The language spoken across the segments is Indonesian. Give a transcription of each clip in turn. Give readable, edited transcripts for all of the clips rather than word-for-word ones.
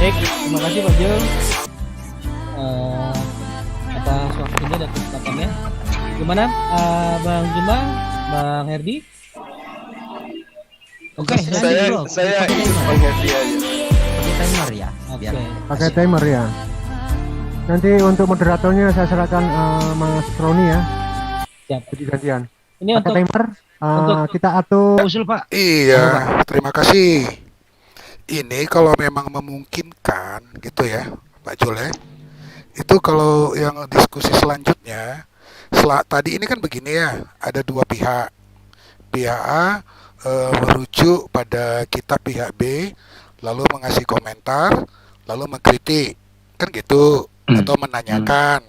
Baik, terima kasih Pak Jo eh, atas waktunya dan kesempatannya. Gimana, Bang Juma, Bang Herdi? Oke, Saya lanjut bro. saya Pakai ikut timer. Bang Herdi aja. Pakai timer ya. Oke. Biar Pakai timer ya. Nanti untuk moderatornya saya serahkan Mas Roni ya. Siap. Jadi gantian. Ini Pakai untuk timer. untuk- Kita atur. usul Pak. Iya, Halo, Pak. terima kasih. Ini kalau memang memungkinkan gitu ya, Pak Jul ya. Itu kalau yang diskusi selanjutnya, tadi ini kan begini ya, ada dua pihak. Pihak A merujuk pada kita pihak B, lalu mengasih komentar, lalu mengkritik, kan gitu, atau menanyakan.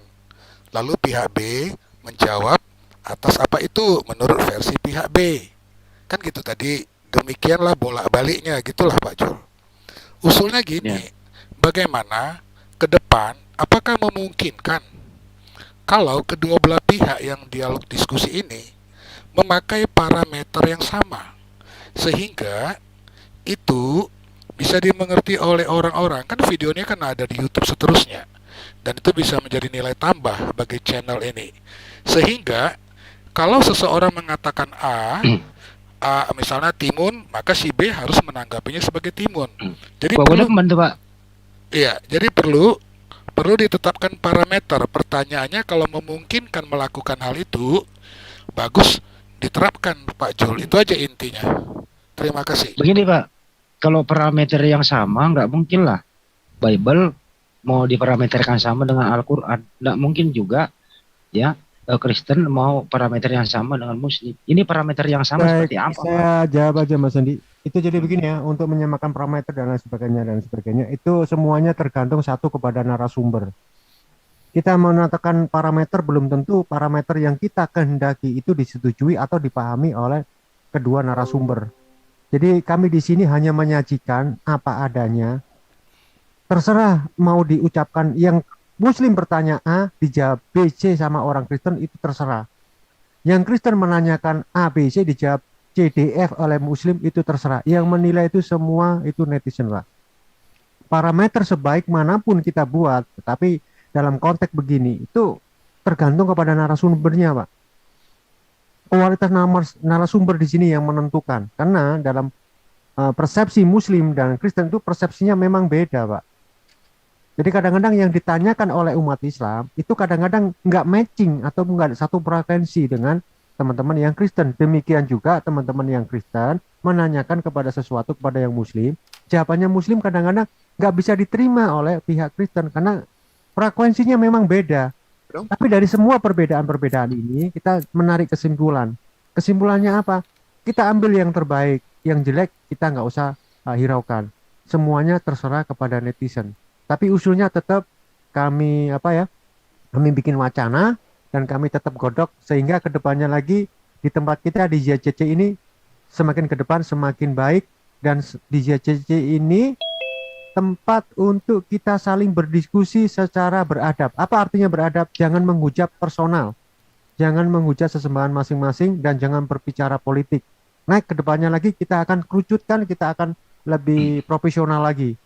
Lalu pihak B menjawab atas apa itu menurut versi pihak B. Kan gitu tadi, demikianlah bolak-baliknya gitulah Pak Jul. Usulnya gini, bagaimana ke depan, apakah memungkinkan kalau kedua belah pihak yang dialog diskusi ini memakai parameter yang sama, sehingga itu bisa dimengerti oleh orang-orang. Kan videonya kan ada di YouTube seterusnya, dan itu bisa menjadi nilai tambah bagi channel ini. Sehingga kalau seseorang mengatakan A misalnya timun, maka si B harus menanggapinya sebagai timun. Jadi Pokoknya perlu, membantu Pak. iya, jadi perlu ditetapkan parameter. Pertanyaannya, kalau memungkinkan melakukan hal itu, bagus diterapkan Pak Jul. Itu aja intinya. Terima kasih. Begini Pak, kalau parameter yang sama nggak mungkin lah Bible mau diparameterkan sama dengan Al-Quran. Nggak mungkin juga ya Kristen mau parameter yang sama dengan Muslim. Ini parameter yang sama seperti apa Pak? Saya jawab aja Mas Andi. Itu jadi begini ya, untuk menyamakan parameter dan lain sebagainya, itu semuanya tergantung satu kepada narasumber. Kita menetapkan parameter, belum tentu parameter yang kita kehendaki itu disetujui atau dipahami oleh kedua narasumber. Jadi kami di sini hanya menyajikan apa adanya. Terserah mau diucapkan, yang Muslim bertanya A, dijawab B, C sama orang Kristen, itu terserah. Yang Kristen menanyakan A, B, C, dijawab C, D, F oleh Muslim, itu terserah. Yang menilai itu semua itu netizen lah. Parameter sebaik manapun kita buat, tetapi dalam konteks begini itu tergantung kepada narasumbernya, Pak. Kualitas narasumber di sini yang menentukan, karena dalam persepsi Muslim dan Kristen itu persepsinya memang beda, Pak. Jadi kadang-kadang yang ditanyakan oleh umat Islam itu kadang-kadang nggak matching atau nggak satu frekuensi dengan teman-teman yang Kristen. Demikian juga teman-teman yang Kristen menanyakan kepada sesuatu kepada yang Muslim, jawabannya Muslim kadang-kadang nggak bisa diterima oleh pihak Kristen karena frekuensinya memang beda. Tapi dari semua perbedaan-perbedaan ini kita menarik kesimpulan. Kesimpulannya apa? Kita ambil yang terbaik, yang jelek kita nggak usah hiraukan. Semuanya terserah kepada netizen. Tapi usulnya tetap kami kami bikin wacana dan kami tetap godok sehingga kedepannya lagi di tempat kita di JCC ini semakin ke depan semakin baik, dan di JCC ini tempat untuk kita saling berdiskusi secara beradab. Apa artinya beradab? Jangan menghujat personal, jangan menghujat sesembahan masing-masing, dan jangan berbicara politik. Nah, kedepannya lagi kita akan kerucutkan, kita akan lebih profesional lagi.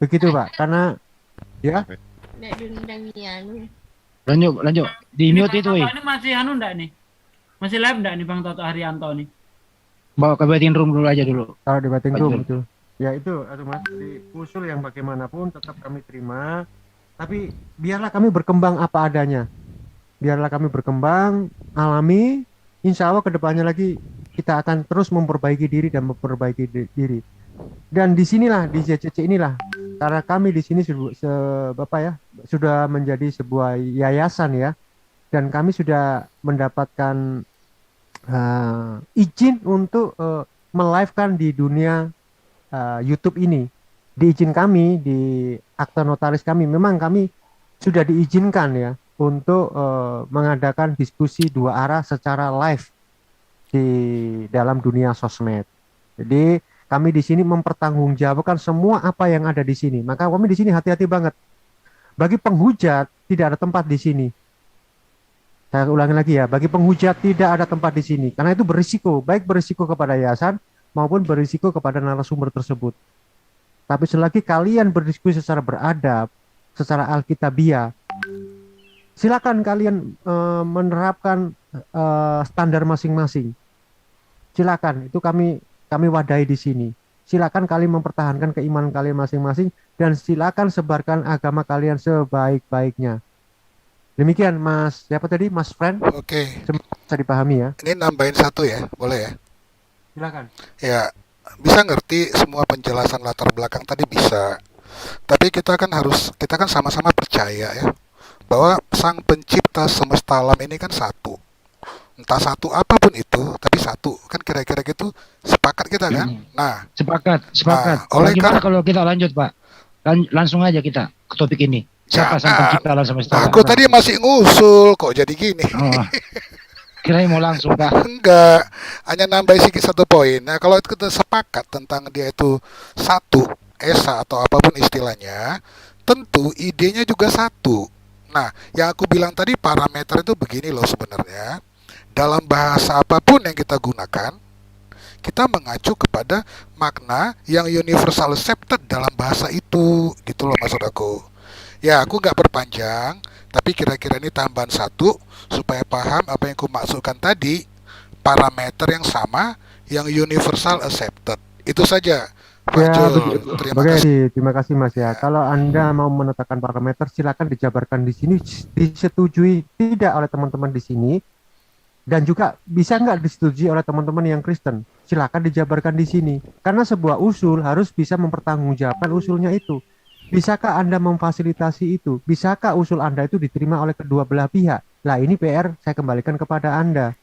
Begitu Pak, karena ya. Lanjut. Di mute itu Ini masih enggak nih? Masih live enggak nih Bang Toto Haryanto nih? bawa ke waiting room dulu aja dulu. Kalau di waiting room Betul. itu. Ya itu, Mas, di usul yang bagaimanapun tetap kami terima. Tapi biarlah kami berkembang apa adanya. Biarlah kami berkembang, alami. Insya Allah kedepannya lagi kita akan terus memperbaiki diri dan memperbaiki diri. Dan disinilah di JCC inilah, karena kami di sini sudah menjadi sebuah yayasan ya, dan kami sudah mendapatkan izin untuk melivekan di dunia YouTube ini. Di izin kami, di akta notaris kami, memang kami sudah diizinkan ya untuk mengadakan diskusi dua arah secara live di dalam dunia sosmed. Jadi kami di sini mempertanggungjawabkan semua apa yang ada di sini. Maka kami di sini hati-hati banget. Bagi penghujat tidak ada tempat di sini. Saya ulangi lagi ya, bagi penghujat tidak ada tempat di sini. Karena itu berisiko, baik berisiko kepada yayasan maupun berisiko kepada narasumber tersebut. Tapi selagi kalian berdiskusi secara beradab, secara alkitabiah, silakan kalian menerapkan standar masing-masing. Silakan, itu kami wadahi di sini. Silakan kalian mempertahankan keimanan kalian masing-masing dan silakan sebarkan agama kalian sebaik-baiknya. Demikian Mas, siapa tadi? Mas Friend, Oke, bisa dipahami ya? ini nambahin satu ya, boleh ya? Silakan. Ya, bisa ngerti semua penjelasan latar belakang tadi bisa. Tapi kita kan sama-sama percaya ya, bahwa Sang Pencipta semesta alam ini kan satu. Entah satu apapun itu, tapi satu. Kan kira-kira gitu, sepakat kita kan? Nah, Sepakat. oleh Bagaimana karena kalau kita lanjut, Pak? Langsung aja kita ke topik ini. Siapa sang jangan, pencipta alam semesta? aku tadi masih ngusul kok jadi gini. Oh, kirain mau langsung, Pak. Enggak, hanya nambah sedikit satu poin. Nah, kalau kita sepakat tentang dia itu satu, esa atau apapun istilahnya, tentu idenya juga satu. Nah, yang aku bilang tadi parameter itu begini loh sebenarnya. Dalam bahasa apapun yang kita gunakan, kita mengacu kepada makna yang universal accepted dalam bahasa itu, gitu loh maksud aku. Ya, aku nggak perpanjang, tapi kira-kira ini tambahan satu supaya paham apa yang aku maksudkan tadi, parameter yang sama, yang universal accepted. Itu saja, Pak Ya, Jul. begitu. Terima Oke, kasih. terima kasih Mas ya. Kalau Anda mau menetapkan parameter, silakan dijabarkan di sini, disetujui tidak oleh teman-teman di sini, dan juga bisa nggak disetujui oleh teman-teman yang Kristen. Silakan dijabarkan di sini. Karena sebuah usul harus bisa mempertanggungjawabkan usulnya itu. Bisakah Anda memfasilitasi itu? Bisakah usul Anda itu diterima oleh kedua belah pihak? Nah, ini PR saya kembalikan kepada Anda.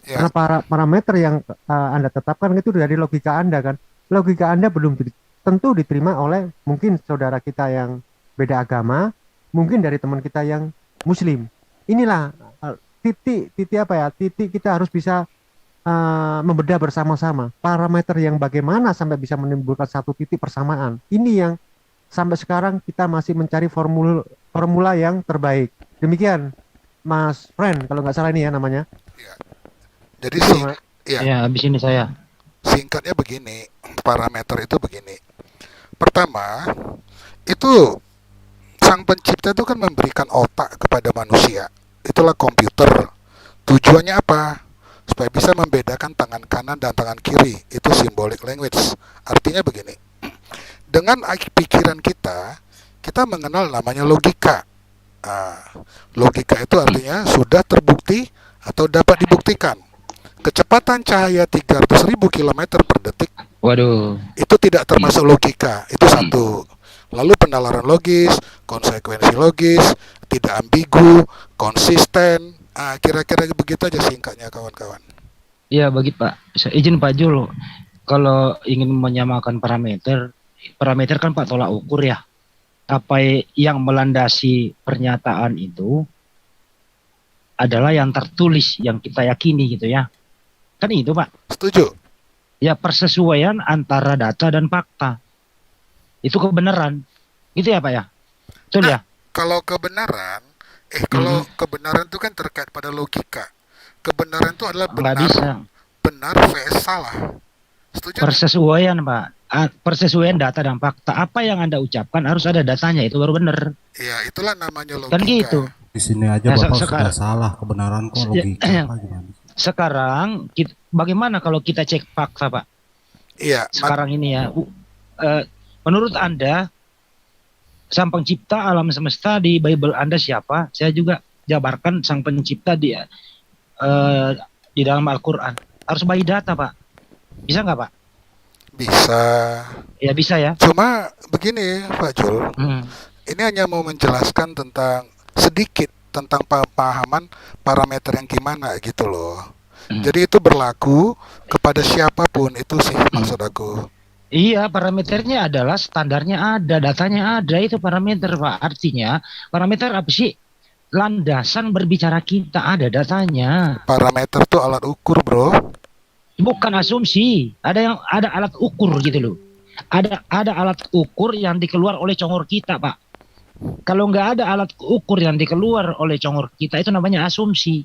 Ya, Karena parameter yang Anda tetapkan itu dari logika Anda kan. Logika Anda belum tentu diterima oleh mungkin saudara kita yang beda agama, mungkin dari teman kita yang Muslim. Inilah titik apa ya? Titik kita harus bisa membedah bersama-sama parameter yang bagaimana sampai bisa menimbulkan satu titik persamaan. Ini yang sampai sekarang kita masih mencari formula yang terbaik. Demikian, Mas Friend, kalau nggak salah ini ya namanya. jadi Itu, Mas. Ya, habis ini saya. singkatnya begini, parameter itu begini. Pertama, itu Sang Pencipta itu kan memberikan otak kepada manusia. Itulah komputer. Tujuannya apa? Supaya bisa membedakan tangan kanan dan tangan kiri. Itu symbolic language. Artinya begini. Dengan pikiran kita mengenal namanya logika. Logika itu artinya sudah terbukti atau dapat dibuktikan. Kecepatan cahaya 300.000 km per detik Waduh. itu tidak termasuk logika. Itu satu. Lalu penalaran logis, konsekuensi logis, tidak ambigu, konsisten. Kira-kira begitu aja singkatnya kawan-kawan. Ya, bagi Pak. Saya izin Pak Jul. Kalau ingin menyamakan parameter kan Pak tolak ukur ya. Apa yang melandasi pernyataan itu adalah yang tertulis, yang kita yakini gitu ya. Kan itu Pak. Setuju? Ya, persesuaian antara data dan fakta. Itu kebenaran. Gitu ya Pak ya? Betul ya? Kalau kebenaran, kebenaran itu kan terkait pada logika. Kebenaran itu adalah Nggak bisa. benar vs salah. Setuju? Persesuaian Pak. Persesuaian data dan fakta. Apa yang Anda ucapkan harus ada datanya. Itu baru benar. Ya, itulah namanya logika. Kan gitu. Di sini aja Nah, Bapak sekarang- sudah salah, kebenaran kok logika apa gimana? Sekarang bagaimana kalau kita cek fakta Pak? Iya, Sekarang ini ya. Menurut Anda, Sang Pencipta alam semesta di Bible Anda siapa? Saya juga jabarkan Sang Pencipta di dalam Al-Quran. Harus bayi data Pak. Bisa nggak Pak? bisa. Ya bisa ya. Cuma begini, Pak Jul. Hmm. Ini hanya mau menjelaskan sedikit tentang pemahaman parameter yang gimana gitu loh. Jadi itu berlaku kepada siapapun, itu sih maksud aku. Iya, parameternya adalah standarnya ada, datanya ada, itu parameter Pak. Artinya parameter apa sih? Landasan berbicara kita ada datanya. Parameter tuh alat ukur, bro. Bukan asumsi. Ada alat ukur gitu loh. Ada alat ukur yang dikeluar oleh congor kita, Pak. Kalau nggak ada alat ukur yang dikeluar oleh congor kita, itu namanya asumsi.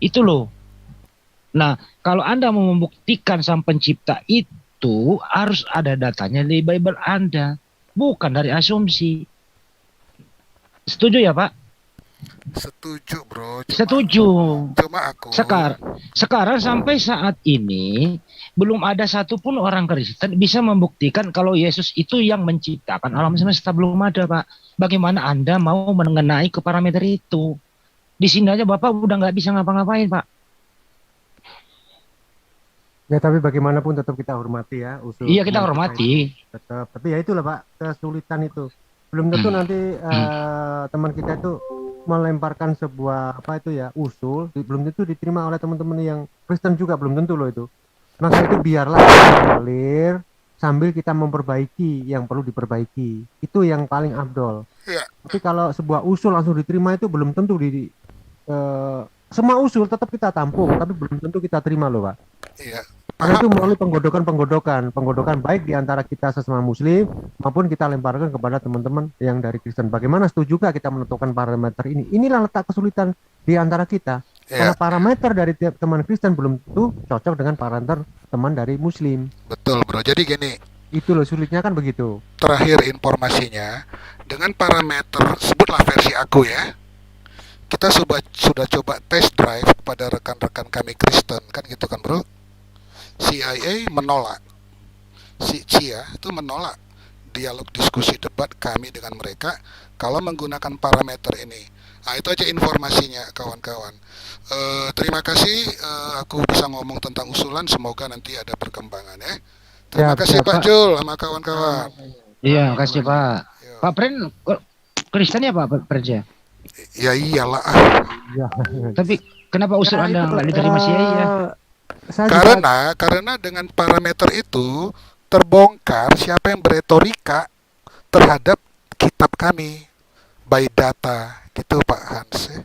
Itu loh. Nah, kalau Anda mau membuktikan Sang Pencipta itu itu harus ada datanya di Bible Anda, bukan dari asumsi. Setuju ya Pak? Setuju bro. Setuju. Cuma aku. Sekarang sampai saat ini belum ada satupun orang Kristen bisa membuktikan kalau Yesus itu yang menciptakan alam semesta, belum ada Pak. Bagaimana Anda mau mengenai ke parameter itu? Di sini aja Bapak udah nggak bisa ngapa-ngapain Pak. Ya tapi bagaimanapun tetap kita hormati ya usul. Iya kita hormati. Tetap. Tapi ya itulah Pak, kesulitan itu. Belum tentu nanti teman kita itu melemparkan sebuah apa itu ya usul, belum tentu diterima oleh teman-teman yang Kristen juga, belum tentu loh itu. Maka itu biarlah mengalir sambil kita memperbaiki yang perlu diperbaiki. Itu yang paling afdol. Iya. Tapi kalau sebuah usul langsung diterima itu belum tentu semua usul tetap kita tampung, tapi belum tentu kita terima loh Pak. Iya. Karena itu melalui penggodokan baik di antara kita sesama muslim maupun kita lemparkan kepada teman-teman yang dari Kristen. Bagaimana setuju juga kita menentukan parameter ini? Inilah letak kesulitan di antara kita. Karena parameter dari tiap teman Kristen belum tentu cocok dengan parameter teman dari muslim. Betul bro. Jadi gini, itu loh sulitnya kan begitu. terakhir informasinya, dengan parameter, sebutlah versi aku ya, kita sudah coba test drive kepada rekan-rekan kami Kristen, kan gitu kan bro. CIA menolak, si CIA itu menolak dialog diskusi debat kami dengan mereka kalau menggunakan parameter ini. Nah itu aja informasinya kawan-kawan. Terima kasih, aku bisa ngomong tentang usulan, semoga nanti ada perkembangan ya. Terima kasih Pak Jul sama kawan-kawan. Iya, makasih Pak. Yo. Pak Pren Kristen ya Pak Pren? Ya iyalah. Ya. Tapi kenapa usul Anda nggak diterima sih ya? Karena dengan parameter itu terbongkar siapa yang beretorika terhadap kitab kami by data gitu Pak Hans ya.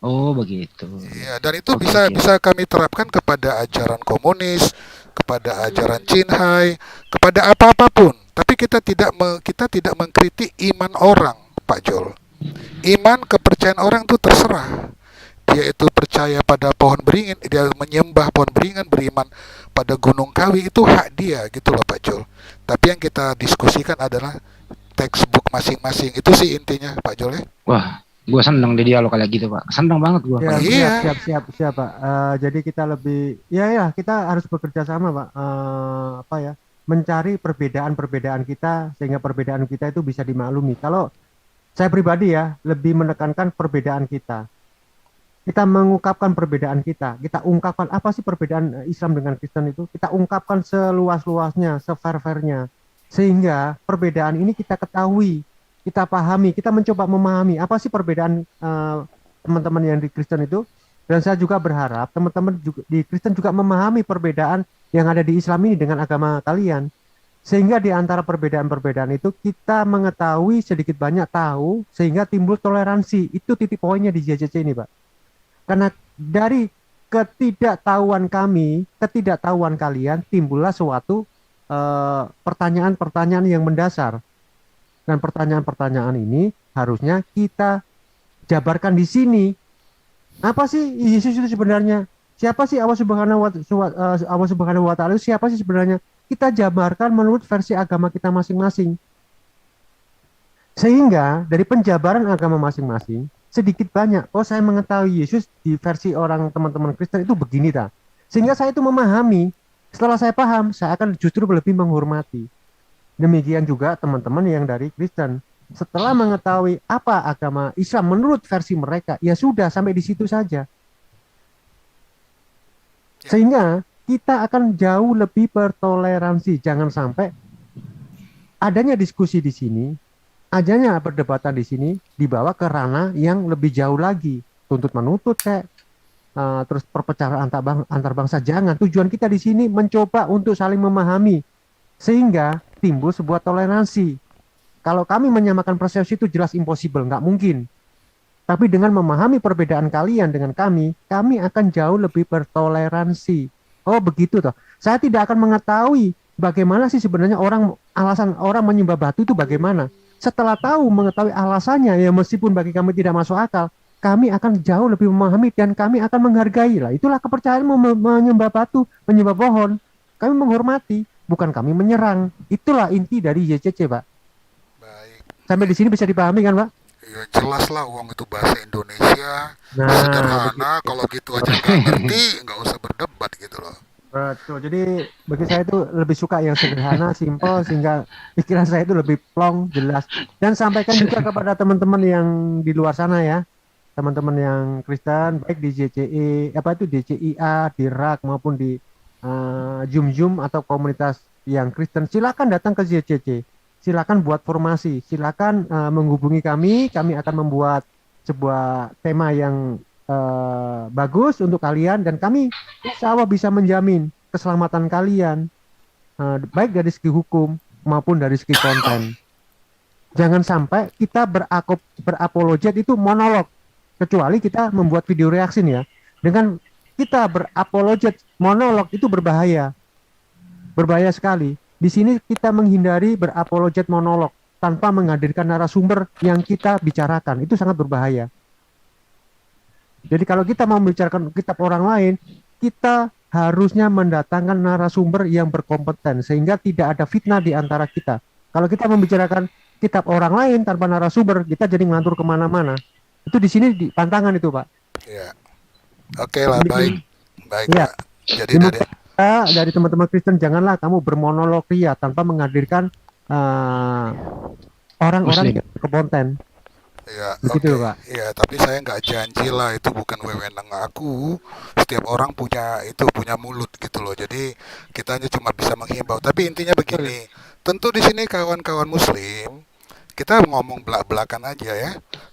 Oh begitu. Iya, dan itu bisa kami terapkan kepada ajaran komunis, kepada ajaran Cinhai, kepada apapun. Tapi kita tidak mengkritik iman orang, Pak Jol. Iman kepercayaan orang itu terserah. Dia itu percaya pada pohon beringin, dia menyembah pohon beringin, beriman pada gunung kawi, itu hak dia gitu loh Pak Jol. Tapi yang kita diskusikan adalah textbook masing-masing. Itu sih intinya Pak Jol ya. Wah, gue seneng di dialog kayak gitu Pak. Seneng banget gue. Ya, Iya. siap Pak. Jadi kita lebih kita harus bekerja sama Pak. Mencari perbedaan-perbedaan kita sehingga perbedaan kita itu bisa dimaklumi. Kalau saya pribadi ya lebih menekankan perbedaan kita. Kita mengungkapkan perbedaan kita ungkapkan apa sih perbedaan Islam dengan Kristen itu, kita ungkapkan seluas-luasnya, se-fair-fairnya, sehingga perbedaan ini kita ketahui, kita pahami, kita mencoba memahami apa sih perbedaan teman-teman yang di Kristen itu. Dan saya juga berharap teman-teman di Kristen juga memahami perbedaan yang ada di Islam ini dengan agama kalian, sehingga di antara perbedaan-perbedaan itu kita mengetahui sedikit banyak tahu, sehingga timbul toleransi. Itu titik poinnya di JJC ini Pak. Karena dari ketidaktahuan kalian, timbullah suatu pertanyaan-pertanyaan yang mendasar. Dan pertanyaan-pertanyaan ini harusnya kita jabarkan di sini. Apa sih Yesus itu sebenarnya? Siapa sih Allah Subhanahu wa Ta'ala itu siapa sih sebenarnya? Kita jabarkan menurut versi agama kita masing-masing. Sehingga dari penjabaran agama masing-masing, sedikit banyak, saya mengetahui Yesus di versi orang teman-teman Kristen itu begini ta. Sehingga saya itu memahami. Setelah saya paham, saya akan justru lebih menghormati. Demikian juga teman-teman yang dari Kristen. Setelah mengetahui apa agama Islam menurut versi mereka, ya sudah sampai di situ saja. Sehingga kita akan jauh lebih bertoleransi. Jangan sampai adanya diskusi di sini, adanya perdebatan di sini dibawa ke ranah yang lebih jauh lagi, tuntut menuntut terus perpecahan antar bangsa. Jangan. Tujuan kita di sini mencoba untuk saling memahami sehingga timbul sebuah toleransi. Kalau kami menyamakan persepsi itu jelas impossible, nggak mungkin. Tapi dengan memahami perbedaan kalian dengan kami akan jauh lebih bertoleransi. Oh begitu toh. Saya tidak akan mengetahui bagaimana sih sebenarnya alasan orang menyembah batu itu bagaimana. Setelah mengetahui alasannya, ya meskipun bagi kami tidak masuk akal, kami akan jauh lebih memahami dan kami akan menghargai lah. Itulah kepercayaan menyembah batu, menyembah pohon. Kami menghormati. bukan kami menyerang. Itulah inti dari YCC, Pak. Baik. Sampai di sini bisa dipahami kan, Pak? Ya jelas lah, uang itu bahasa Indonesia. Nah, Sederhana, begitu. kalau gitu aja nggak ngerti, nggak usah berdebat gitu loh. Betul. Jadi bagi saya itu lebih suka yang sederhana, simpel, sehingga pikiran saya itu lebih plong, jelas. Dan sampaikan juga kepada teman-teman yang di luar sana ya, teman-teman yang Kristen, baik di JCI, apa itu DCIA, di RAK maupun di Zoom Zoom atau komunitas yang Kristen, silakan datang ke JCC, silakan buat formasi, silakan menghubungi kami akan membuat sebuah tema yang bagus untuk kalian dan kami insya Allah bisa menjamin keselamatan kalian baik dari segi hukum maupun dari segi konten. Jangan sampai kita berapologet itu monolog, kecuali kita membuat video reaction ya. Dengan kita berapologet monolog itu berbahaya sekali. Di sini kita menghindari berapologet monolog tanpa menghadirkan narasumber yang kita bicarakan, itu sangat berbahaya. Jadi kalau kita mau membicarakan kitab orang lain, kita harusnya mendatangkan narasumber yang berkompeten sehingga tidak ada fitnah di antara kita. Kalau kita membicarakan kitab orang lain tanpa narasumber, kita jadi ngelantur kemana-mana. Itu di sini di pantangan itu, Pak. Ya, oke lah, baik, baik Ya. Pak. Jadi dari teman-teman Kristen, janganlah kamu bermonolog ria tanpa menghadirkan orang-orang yang berkompeten. ya, Begitu, oke. Pak. Ya, tapi saya nggak janji lah, itu bukan wewenang aku. Setiap orang punya mulut gitu loh. Jadi kita hanya cuma bisa menghimbau. Tapi intinya begini, tentu di sini kawan-kawan Muslim, kita ngomong belak-belakan aja ya.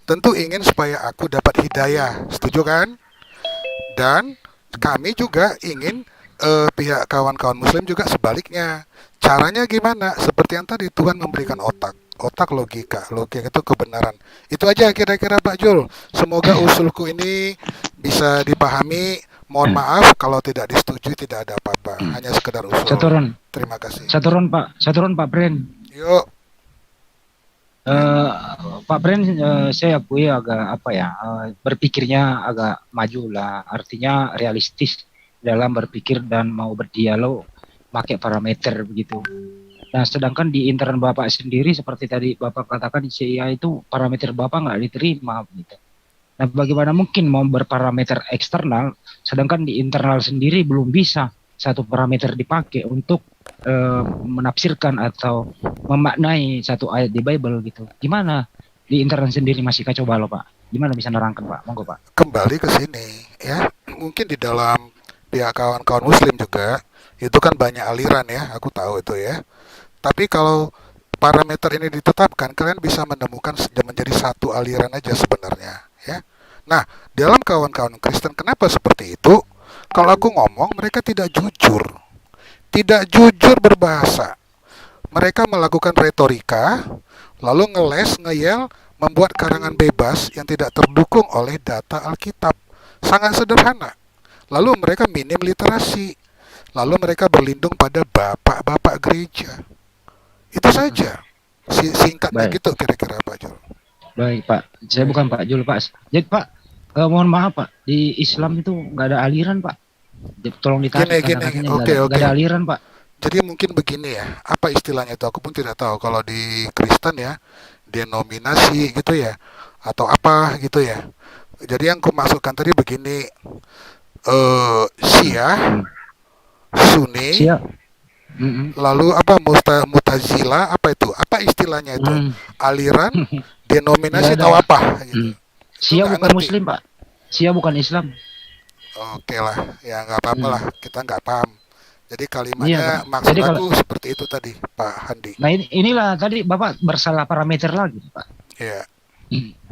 Tentu ingin supaya aku dapat hidayah, setuju kan? Dan kami juga ingin pihak kawan-kawan Muslim juga sebaliknya. Caranya gimana? Seperti yang tadi, Tuhan memberikan otak logika itu kebenaran. Itu aja kira-kira Pak Jul. Semoga usulku ini bisa dipahami. Mohon maaf kalau tidak disetujui, tidak ada apa-apa. Hanya sekedar usul. Terima kasih. Saturon Pak Bren. Yuk. Pak Bren, saya akui agak berpikirnya agak maju lah. Artinya realistis dalam berpikir dan mau berdialog pakai parameter begitu. Nah, sedangkan di internal Bapak sendiri seperti tadi Bapak katakan di CIA itu parameter Bapak nggak diterima gitu. Nah, bagaimana mungkin mau berparameter eksternal sedangkan di internal sendiri belum bisa satu parameter dipakai untuk menafsirkan atau memaknai satu ayat di Bible gitu. Gimana di internal sendiri masih kacau balau, Pak? Gimana bisa nerangkan, Pak? Monggo, Pak. Kembali ke sini ya. Mungkin di dalam pihak kawan-kawan Muslim juga itu kan banyak aliran ya, aku tahu itu ya. Tapi kalau parameter ini ditetapkan, kalian bisa menemukan menjadi satu aliran aja sebenarnya ya. Nah, dalam kawan-kawan Kristen kenapa seperti itu? Kalau aku ngomong, mereka tidak jujur berbahasa. Mereka melakukan retorika, lalu ngeles, ngeyel, membuat karangan bebas yang tidak terdukung oleh data Alkitab. Sangat sederhana. Lalu mereka minim literasi. Lalu mereka berlindung pada bapak-bapak gereja. Itu saja. Singkatnya Baik. gitu kira-kira Pak Jul. Baik, Pak. Saya bukan Pak Jul, Pak. Jadi, Pak, mohon maaf, Pak. Di Islam itu nggak ada aliran, Pak. Tolong ditarik Gini. Oke. Nggak ada aliran, Pak. Jadi mungkin begini ya, apa istilahnya itu aku pun tidak tahu. Kalau di Kristen ya, denominasi gitu ya, atau apa gitu ya. Jadi yang kumasukkan tadi begini, Syiah, Sunni, lalu apa Mutazila, apa itu? Apa istilahnya itu? Aliran, denominasi atau apa? Gitu. Syiah bukan ngerti. Muslim, Pak. Syiah bukan Islam. Oke lah, ya nggak apa-apa lah, kita nggak paham. Jadi kalimatnya Iya, Pak. maksud Jadi aku seperti itu tadi, Pak Handi. Nah, inilah tadi Bapak bersalah parameter lagi, Pak. Iya.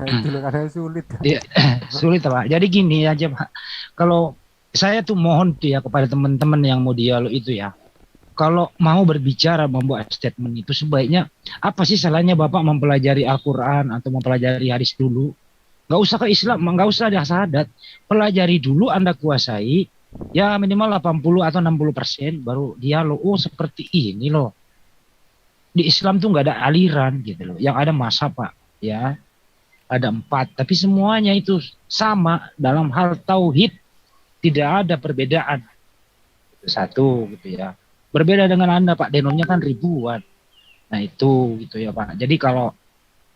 Itu loh, kadang sulit. Iya, sulit, Pak. Jadi gini aja, Pak. Kalau saya tuh mohon tuh ya kepada teman-teman yang mau dialog itu ya. Kalau mau berbicara membuat statement itu sebaiknya apa sih salahnya Bapak mempelajari Al-Qur'an atau mempelajari hadis dulu? Nggak usah ke Islam, nggak usah ada syahadat. Pelajari dulu, Anda kuasai. Ya minimal 80 atau 60% baru dialog. Oh seperti ini loh. Di Islam tuh nggak ada aliran gitu loh. Yang ada mazhab, Pak. Ya. Ada 4. Tapi semuanya itu sama dalam hal tauhid. Tidak ada perbedaan. Satu gitu ya. Berbeda dengan Anda Pak, denomnya kan ribuan. Nah itu gitu ya Pak. Jadi kalau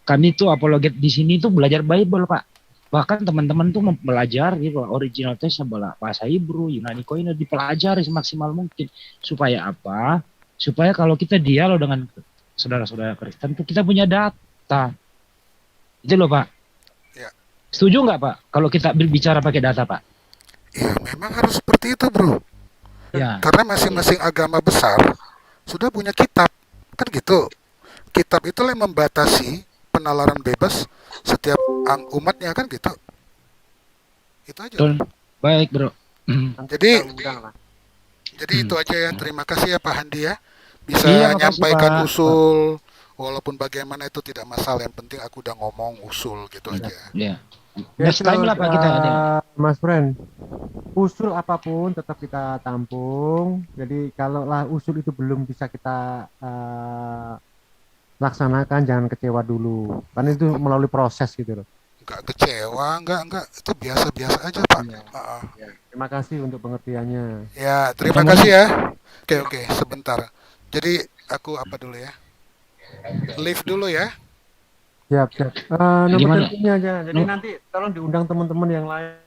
kami tuh apologet di sini tuh belajar Bible Pak. Bahkan teman-teman tuh belajar gitu original text bahasa Hebrew, Yunani Koine dipelajari semaksimal mungkin. Supaya apa? Supaya kalau kita dialog dengan saudara-saudara Kristen tuh kita punya data. Itu loh Pak. Ya. Setuju nggak Pak? Kalau kita berbicara pakai data Pak? Ya memang harus seperti itu bro. Ya. Karena masing-masing agama besar sudah punya kitab. Kan gitu. Kitab itulah yang membatasi penalaran bebas setiap umatnya kan gitu. Itu aja. Betul. Baik bro. Jadi Undang lah. itu aja ya. Terima kasih ya Pak Handi ya. Bisa Iya, makasih, nyampaikan Pak. usul. Walaupun bagaimana itu tidak masalah. Yang penting aku udah ngomong usul gitu aja. Ya. Ya, Next time lah Pak kita. Mas Friend, usul apapun tetap kita tampung. Jadi kalau lah usul itu belum bisa kita laksanakan, jangan kecewa dulu. Kan itu melalui proses gitu loh. Enggak kecewa, enggak. Itu biasa-biasa aja Pak. Iya. Ah, ah. Terima kasih untuk pengertiannya. Ya, terima kasih ya. Oke, sebentar. Jadi aku apa dulu ya? Leave dulu ya. Siap. Nomor Gimana? teleponnya aja. Jadi nanti tolong diundang teman-teman yang lain.